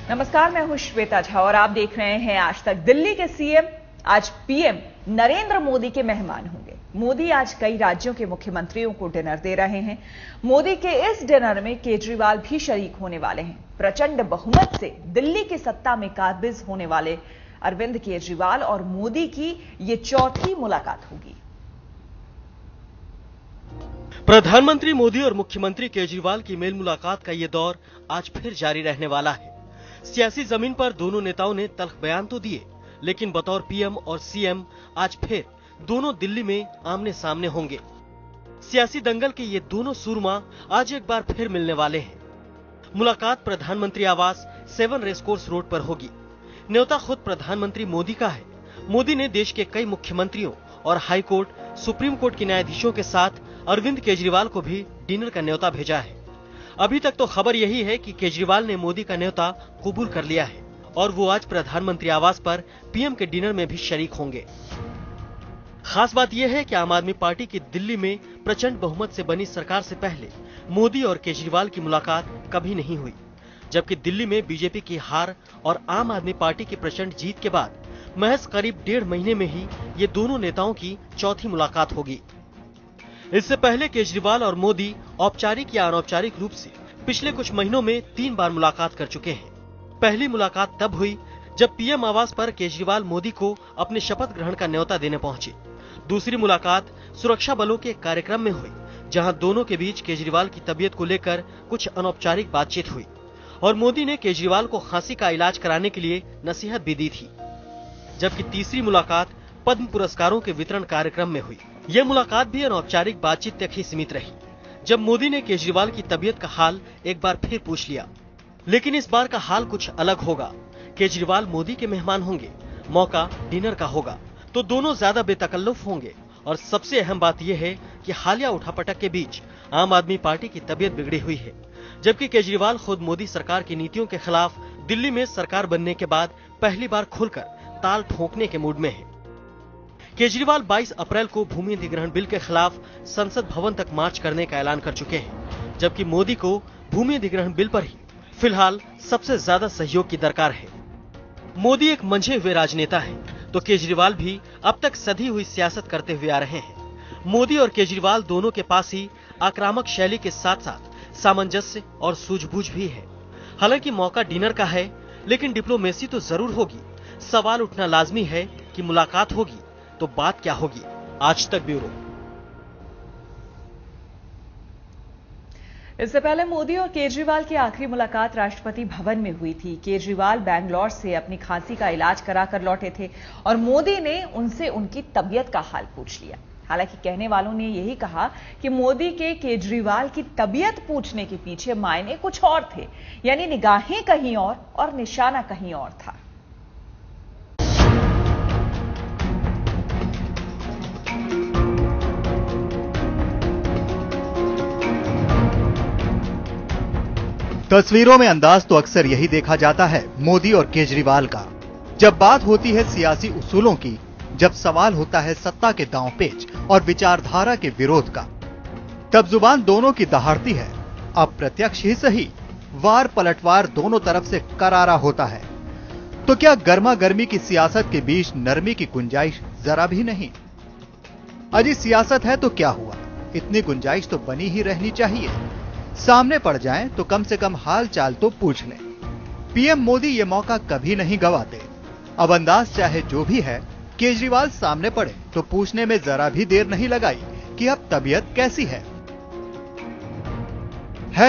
नमस्कार, मैं हूं श्वेता झा और आप देख रहे हैं आज तक। दिल्ली के सीएम आज पीएम नरेंद्र मोदी के मेहमान होंगे। मोदी आज कई राज्यों के मुख्यमंत्रियों को डिनर दे रहे हैं। मोदी के इस डिनर में केजरीवाल भी शरीक होने वाले हैं। प्रचंड बहुमत से दिल्ली की सत्ता में काबिज होने वाले अरविंद केजरीवाल और मोदी की ये चौथी मुलाकात होगी। प्रधानमंत्री मोदी और मुख्यमंत्री केजरीवाल की मेल मुलाकात का ये दौर आज फिर जारी रहने वाला है। सियासी जमीन पर दोनों नेताओं ने तल्ख बयान तो दिए, लेकिन बतौर पीएम और सीएम आज फिर दोनों दिल्ली में आमने सामने होंगे। सियासी दंगल के ये दोनों सूरमा आज एक बार फिर मिलने वाले हैं। मुलाकात प्रधानमंत्री आवास 7 रेसकोर्स रोड पर होगी। न्योता खुद प्रधानमंत्री मोदी का है। मोदी ने देश के कई मुख्यमंत्रियों और हाई कोर्ट, सुप्रीम कोर्ट के न्यायाधीशों के साथ अरविंद केजरीवाल को भी डिनर का न्योता भेजा है। अभी तक तो खबर यही है कि केजरीवाल ने मोदी का न्योता कबूल कर लिया है और वो आज प्रधानमंत्री आवास पर पीएम के डिनर में भी शरीक होंगे। खास बात यह है कि आम आदमी पार्टी की दिल्ली में प्रचंड बहुमत से बनी सरकार से पहले मोदी और केजरीवाल की मुलाकात कभी नहीं हुई, जबकि दिल्ली में बीजेपी की हार और आम आदमी पार्टी की प्रचंड जीत के बाद महज करीब 1.5 महीने में ही ये दोनों नेताओं की चौथी मुलाकात होगी। इससे पहले केजरीवाल और मोदी औपचारिक या अनौपचारिक रूप से पिछले कुछ महीनों में 3 बार मुलाकात कर चुके हैं। पहली मुलाकात तब हुई जब पीएम आवास पर केजरीवाल मोदी को अपने शपथ ग्रहण का न्योता देने पहुंचे। दूसरी मुलाकात सुरक्षा बलों के कार्यक्रम में हुई, जहां दोनों के बीच केजरीवाल की तबीयत को लेकर कुछ अनौपचारिक बातचीत हुई और मोदी ने केजरीवाल को खांसी का इलाज कराने के लिए नसीहत भी दी थी। जबकि तीसरी मुलाकात पद्म पुरस्कारों के वितरण कार्यक्रम में हुई। यह मुलाकात भी अनौपचारिक बातचीत तक ही सीमित रही, जब मोदी ने केजरीवाल की तबीयत का हाल एक बार फिर पूछ लिया। लेकिन इस बार का हाल कुछ अलग होगा। केजरीवाल मोदी के मेहमान होंगे, मौका डिनर का होगा, तो दोनों ज्यादा बेतकल्लुफ होंगे। और सबसे अहम बात यह है कि हालिया उठापटक के बीच आम आदमी पार्टी की तबीयत बिगड़ी हुई है, जबकि केजरीवाल खुद मोदी सरकार की नीतियों के खिलाफ दिल्ली में सरकार बनने के बाद पहली बार खुलकर ताल ठोकने के मूड में है। केजरीवाल 22 अप्रैल को भूमि अधिग्रहण बिल के खिलाफ संसद भवन तक मार्च करने का ऐलान कर चुके हैं, जबकि मोदी को भूमि अधिग्रहण बिल पर ही फिलहाल सबसे ज्यादा सहयोग की दरकार है। मोदी एक मंझे हुए राजनेता हैं, तो केजरीवाल भी अब तक सधी हुई सियासत करते हुए आ रहे हैं। मोदी और केजरीवाल दोनों के पास ही आक्रामक शैली के साथ साथ सामंजस्य और सूझबूझ भी है। हालांकि मौका डिनर का है, लेकिन डिप्लोमेसी तो जरूर होगी। सवाल उठना लाजमी है कि मुलाकात होगी तो बात क्या होगी। आज तक ब्यूरो। इससे पहले मोदी और केजरीवाल की आखिरी मुलाकात राष्ट्रपति भवन में हुई थी। केजरीवाल बैंगलोर से अपनी खांसी का इलाज कराकर लौटे थे और मोदी ने उनसे उनकी तबीयत का हाल पूछ लिया। हालांकि कहने वालों ने यही कहा कि मोदी के केजरीवाल की तबीयत पूछने के पीछे मायने कुछ और थे, यानी निगाहें कहीं और निशाना कहीं और था। तस्वीरों में अंदाज तो अक्सर यही देखा जाता है मोदी और केजरीवाल का। जब बात होती है सियासी उसूलों की, जब सवाल होता है सत्ता के दांवपेच और विचारधारा के विरोध का, तब जुबान दोनों की दहाड़ती है। अप्रत्यक्ष ही सही, वार पलटवार दोनों तरफ से करारा होता है। तो क्या गर्मा गर्मी की सियासत के बीच नरमी की गुंजाइश जरा भी नहीं? अजी सियासत है तो क्या हुआ, इतनी गुंजाइश तो बनी ही रहनी चाहिए। सामने पड़ जाएं तो कम से कम हाल चाल तो पूछ लें। पीएम मोदी ये मौका कभी नहीं गवाते। अब अंदाज चाहे जो भी है, केजरीवाल सामने पड़े तो पूछने में जरा भी देर नहीं लगाई कि अब तबीयत कैसी है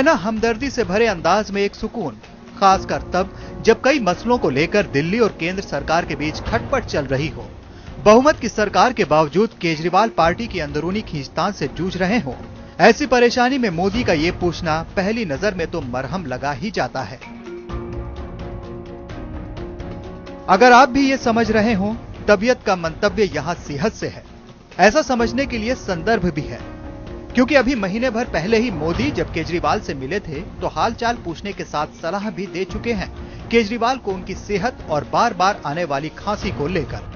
ना हमदर्दी से भरे अंदाज में एक सुकून, खासकर तब जब कई मसलों को लेकर दिल्ली और केंद्र सरकार के बीच खटपट चल रही हो। बहुमत की सरकार के बावजूद केजरीवाल पार्टी की अंदरूनी खींचतान से जूझ रहे हो। ऐसी परेशानी में मोदी का ये पूछना पहली नजर में तो मरहम लगा ही जाता है। अगर आप भी ये समझ रहे हो, तबीयत का मंतव्य यहां सेहत से है, ऐसा समझने के लिए संदर्भ भी है। क्योंकि अभी महीने भर पहले ही मोदी जब केजरीवाल से मिले थे तो हालचाल पूछने के साथ सलाह भी दे चुके हैं केजरीवाल को उनकी सेहत और बार बार आने वाली खांसी को लेकर।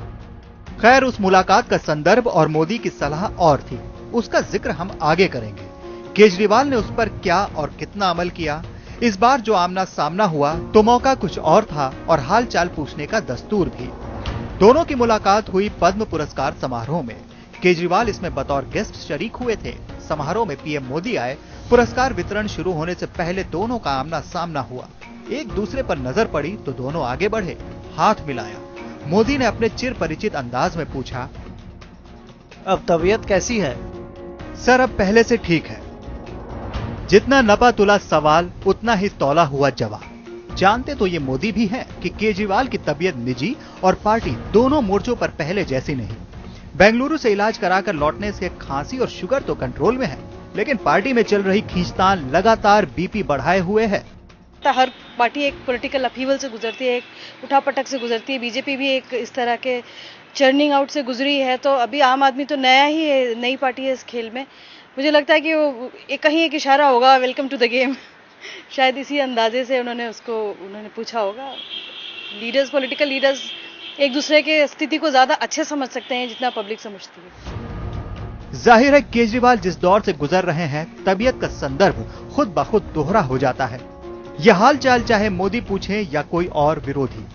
खैर, उस मुलाकात का संदर्भ और मोदी की सलाह और थी, उसका जिक्र हम आगे करेंगे। केजरीवाल ने उस पर क्या और कितना अमल किया, इस बार जो आमना सामना हुआ तो मौका कुछ और था और हाल चाल पूछने का दस्तूर भी। दोनों की मुलाकात हुई पद्म पुरस्कार समारोह में। केजरीवाल इसमें बतौर गेस्ट शरीक हुए थे। समारोह में पीएम मोदी आए। पुरस्कार वितरण शुरू होने से पहले दोनों का आमना सामना हुआ। एक दूसरे पर नजर पड़ी तो दोनों आगे बढ़े, हाथ मिलाया। मोदी ने अपने चिर परिचित अंदाज में पूछा, अब तबीयत कैसी है? सर अब पहले से ठीक है। जितना नपा तुला सवाल उतना ही तौला हुआ जवाब। जानते तो ये मोदी भी हैं कि केजरीवाल की तबीयत निजी और पार्टी दोनों मोर्चों पर पहले जैसी नहीं। बेंगलुरु से इलाज कराकर लौटने से खांसी और शुगर तो कंट्रोल में है, लेकिन पार्टी में चल रही खींचतान लगातार बीपी बढ़ाए हुए है। हर पार्टी एक पॉलिटिकल अपहीवल से गुजरती है, एक उठापटक से गुजरती है। बीजेपी भी एक इस तरह के चर्निंग आउट से गुजरी है। तो अभी आम आदमी तो नया ही है, नई पार्टी है इस खेल में। मुझे लगता है कि वो कहीं एक इशारा होगा, वेलकम टू द गेम। शायद इसी अंदाजे से उन्होंने पूछा होगा। लीडर्स, पॉलिटिकल लीडर्स एक दूसरे के स्थिति को ज्यादा अच्छे समझ सकते हैं जितना पब्लिक समझती है। जाहिर है केजरीवाल जिस दौर से गुजर रहे हैं, तबीयत का संदर्भ खुद ब खुद दोहरा हो जाता है। यह हाल चाल चाहे मोदी पूछे या कोई और विरोधी।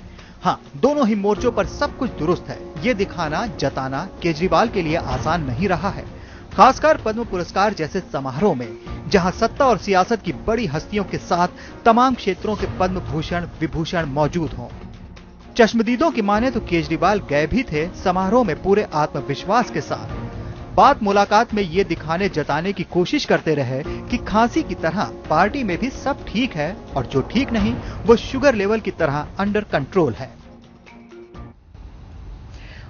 हाँ, दोनों ही मोर्चों पर सब कुछ दुरुस्त है। ये दिखाना, जताना केजरीवाल के लिए आसान नहीं रहा है, खासकर पद्म पुरस्कार जैसे समारोह में, जहां सत्ता और सियासत की बड़ी हस्तियों के साथ तमाम क्षेत्रों के पद्म भूषण विभूषण मौजूद हों। चश्मदीदों की माने तो केजरीवाल गए भी थे समारोह में पूरे आत्मविश्वास के साथ। बात मुलाकात में ये दिखाने जताने की कोशिश करते रहे कि खांसी की तरह पार्टी में भी सब ठीक है और जो ठीक नहीं वो शुगर लेवल की तरह अंडर कंट्रोल है।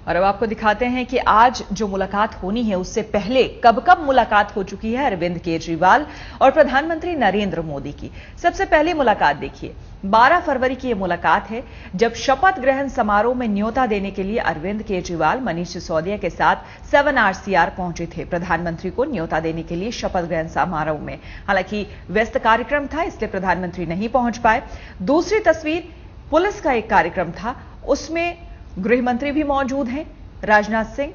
और अब आपको दिखाते हैं कि आज जो मुलाकात होनी है उससे पहले कब कब मुलाकात हो चुकी है अरविंद केजरीवाल और प्रधानमंत्री नरेंद्र मोदी की। सबसे पहली मुलाकात देखिए, 12 फरवरी की यह मुलाकात है, जब शपथ ग्रहण समारोह में न्योता देने के लिए अरविंद केजरीवाल मनीष सिसोदिया के साथ 7 RCR पहुंचे थे प्रधानमंत्री को न्योता देने के लिए शपथ ग्रहण समारोह में। हालांकि व्यस्त कार्यक्रम था, इसलिए प्रधानमंत्री नहीं पहुंच पाए। दूसरी तस्वीर पुलिस का एक कार्यक्रम था, उसमें गृह मंत्री भी मौजूद हैं, राजनाथ सिंह,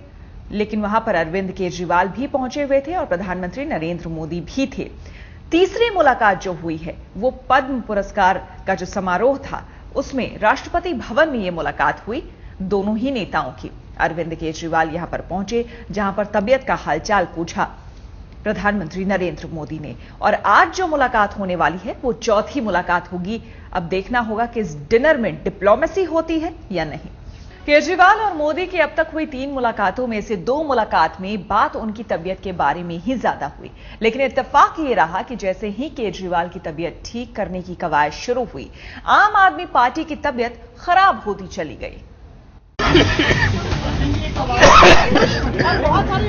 लेकिन वहां पर अरविंद केजरीवाल भी पहुंचे हुए थे और प्रधानमंत्री नरेंद्र मोदी भी थे। तीसरी मुलाकात जो हुई है वो पद्म पुरस्कार का जो समारोह था उसमें राष्ट्रपति भवन में यह मुलाकात हुई दोनों ही नेताओं की। अरविंद केजरीवाल यहां पर पहुंचे, जहां पर तबीयत का हालचाल पूछा प्रधानमंत्री नरेंद्र मोदी ने। और आज जो मुलाकात होने वाली है वो चौथी मुलाकात होगी। अब देखना होगा कि इस डिनर में डिप्लोमेसी होती है या नहीं। केजरीवाल और मोदी की अब तक हुई 3 मुलाकातों में से 2 मुलाकात में बात उनकी तबीयत के बारे में ही ज्यादा हुई, लेकिन इत्तेफाक ये रहा कि जैसे ही केजरीवाल की तबीयत ठीक करने की कवायद शुरू हुई, आम आदमी पार्टी की तबीयत खराब होती चली गई। बहुत सारे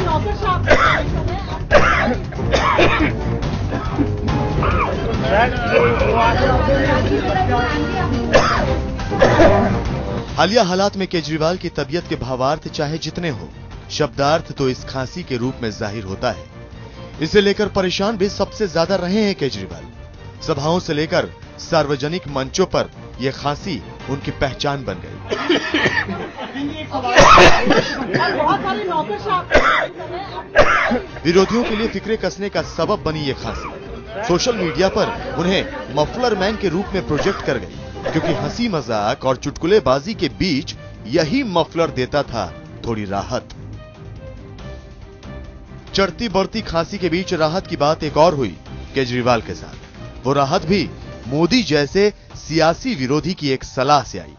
हालिया हालात में केजरीवाल की तबीयत के भावार्थ चाहे जितने हो, शब्दार्थ तो इस खांसी के रूप में जाहिर होता है। इसे लेकर परेशान भी सबसे ज्यादा रहे हैं केजरीवाल। सभाओं से लेकर सार्वजनिक मंचों पर यह खांसी उनकी पहचान बन गई। विरोधियों के लिए फिक्रे कसने का सबब बनी ये खांसी सोशल मीडिया पर उन्हें मफलर मैन के रूप में प्रोजेक्ट कर गई, क्योंकि हंसी मजाक और चुटकुलेबाजी के बीच यही मफलर देता था थोड़ी राहत। चढ़ती बढ़ती खांसी के बीच राहत की बात एक और हुई केजरीवाल के साथ। वो राहत भी मोदी जैसे सियासी विरोधी की एक सलाह से आई।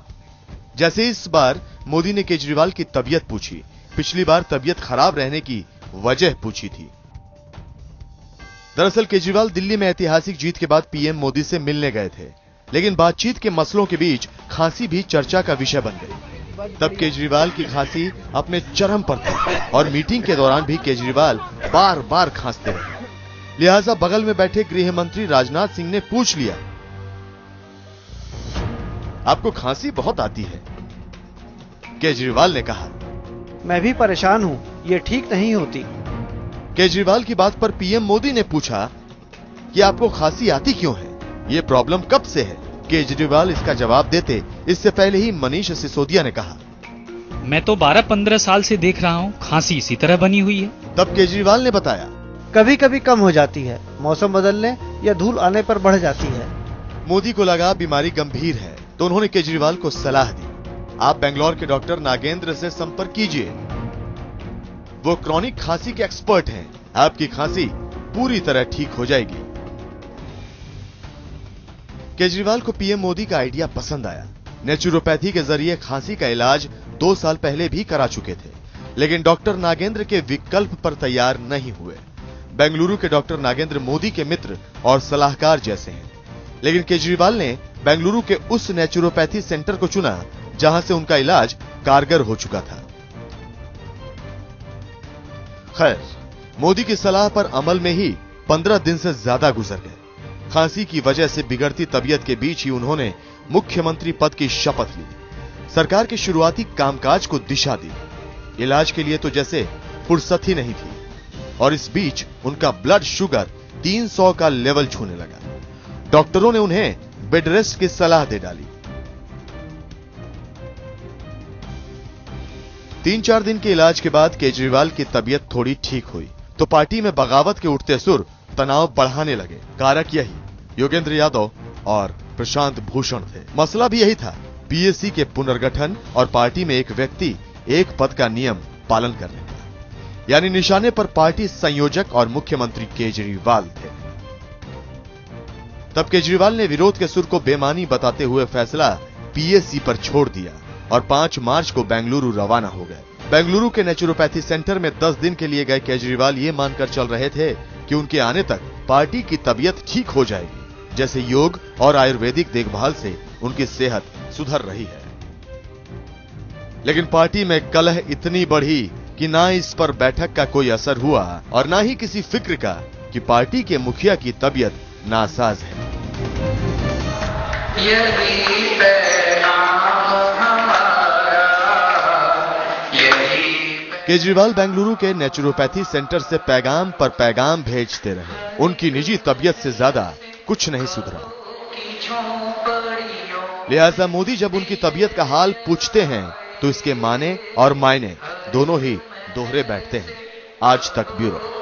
जैसे इस बार मोदी ने केजरीवाल की तबीयत पूछी, पिछली बार तबीयत खराब रहने की वजह पूछी थी। दरअसल केजरीवाल दिल्ली में ऐतिहासिक जीत के बाद पीएम मोदी से मिलने गए थे, लेकिन बातचीत के मसलों के बीच खांसी भी चर्चा का विषय बन गई। तब केजरीवाल की खांसी अपने चरम पर थी और मीटिंग के दौरान भी केजरीवाल बार बार खांसते रहे। लिहाजा बगल में बैठे गृह मंत्री राजनाथ सिंह ने पूछ लिया, आपको खांसी बहुत आती है? केजरीवाल ने कहा, मैं भी परेशान हूं, ये ठीक नहीं होती। केजरीवाल की बात पर पीएम मोदी ने पूछा कि आपको खांसी आती क्यों है, ये प्रॉब्लम कब से है? केजरीवाल इसका जवाब देते इससे पहले ही मनीष सिसोदिया ने कहा, मैं तो 12-15 साल से देख रहा हूँ खांसी इसी तरह बनी हुई है। तब केजरीवाल ने बताया, कभी कभी कम हो जाती है, मौसम बदलने या धूल आने पर बढ़ जाती है। मोदी को लगा बीमारी गंभीर है तो उन्होंने केजरीवाल को सलाह दी, आप बेंगलोर के डॉक्टर नागेंद्र से संपर्क कीजिए, वो क्रॉनिक खांसी के एक्सपर्ट हैं, आपकी खांसी पूरी तरह ठीक हो जाएगी। केजरीवाल को पीएम मोदी का आइडिया पसंद आया। नेचुरोपैथी के जरिए खांसी का इलाज 2 साल पहले भी करा चुके थे, लेकिन डॉक्टर नागेंद्र के विकल्प पर तैयार नहीं हुए। बेंगलुरु के डॉक्टर नागेंद्र मोदी के मित्र और सलाहकार जैसे हैं, लेकिन केजरीवाल ने बेंगलुरु के उस नेचुरोपैथी सेंटर को चुना जहां से उनका इलाज कारगर हो चुका था। खैर, मोदी की सलाह पर अमल में ही 15 दिन से ज्यादा गुजर गए। खांसी की वजह से बिगड़ती तबीयत के बीच ही उन्होंने मुख्यमंत्री पद की शपथ ली, सरकार के शुरुआती कामकाज को दिशा दी। इलाज के लिए तो जैसे फुर्सत ही नहीं थी, और इस बीच उनका ब्लड शुगर 300 का लेवल छूने लगा। डॉक्टरों ने उन्हें बेड रेस्ट की सलाह दे डाली। 3-4 दिन के इलाज के बाद केजरीवाल की तबीयत थोड़ी ठीक हुई तो पार्टी में बगावत के उठते सुर तनाव बढ़ाने लगे। कारक यही योगेंद्र यादव और प्रशांत भूषण थे। मसला भी यही था, पीएससी के पुनर्गठन और पार्टी में एक व्यक्ति एक पद का नियम पालन करने का, यानी निशाने पर पार्टी संयोजक और मुख्यमंत्री केजरीवाल थे। तब केजरीवाल ने विरोध के सुर को बेमानी बताते हुए फैसला पीएससी पर छोड़ दिया और 5 मार्च को बेंगलुरु रवाना हो गए। बेंगलुरु के नेचुरोपैथी सेंटर में 10 दिन के लिए गए केजरीवाल ये मानकर चल रहे थे कि उनके आने तक पार्टी की तबीयत ठीक हो जाएगी, जैसे योग और आयुर्वेदिक देखभाल से उनकी सेहत सुधर रही है। लेकिन पार्टी में कलह इतनी बढ़ी कि ना इस पर बैठक का कोई असर हुआ और ना ही किसी फिक्र का कि पार्टी के मुखिया की तबीयत नासाज है। केजरीवाल बेंगलुरु के नेचुरोपैथी सेंटर से पैगाम पर पैगाम भेजते रहे, उनकी निजी तबीयत से ज्यादा कुछ नहीं सुधरा। लिहाजा मोदी जब उनकी तबीयत का हाल पूछते हैं तो इसके माने और मायने दोनों ही दोहरे बैठते हैं। आज तक ब्यूरो।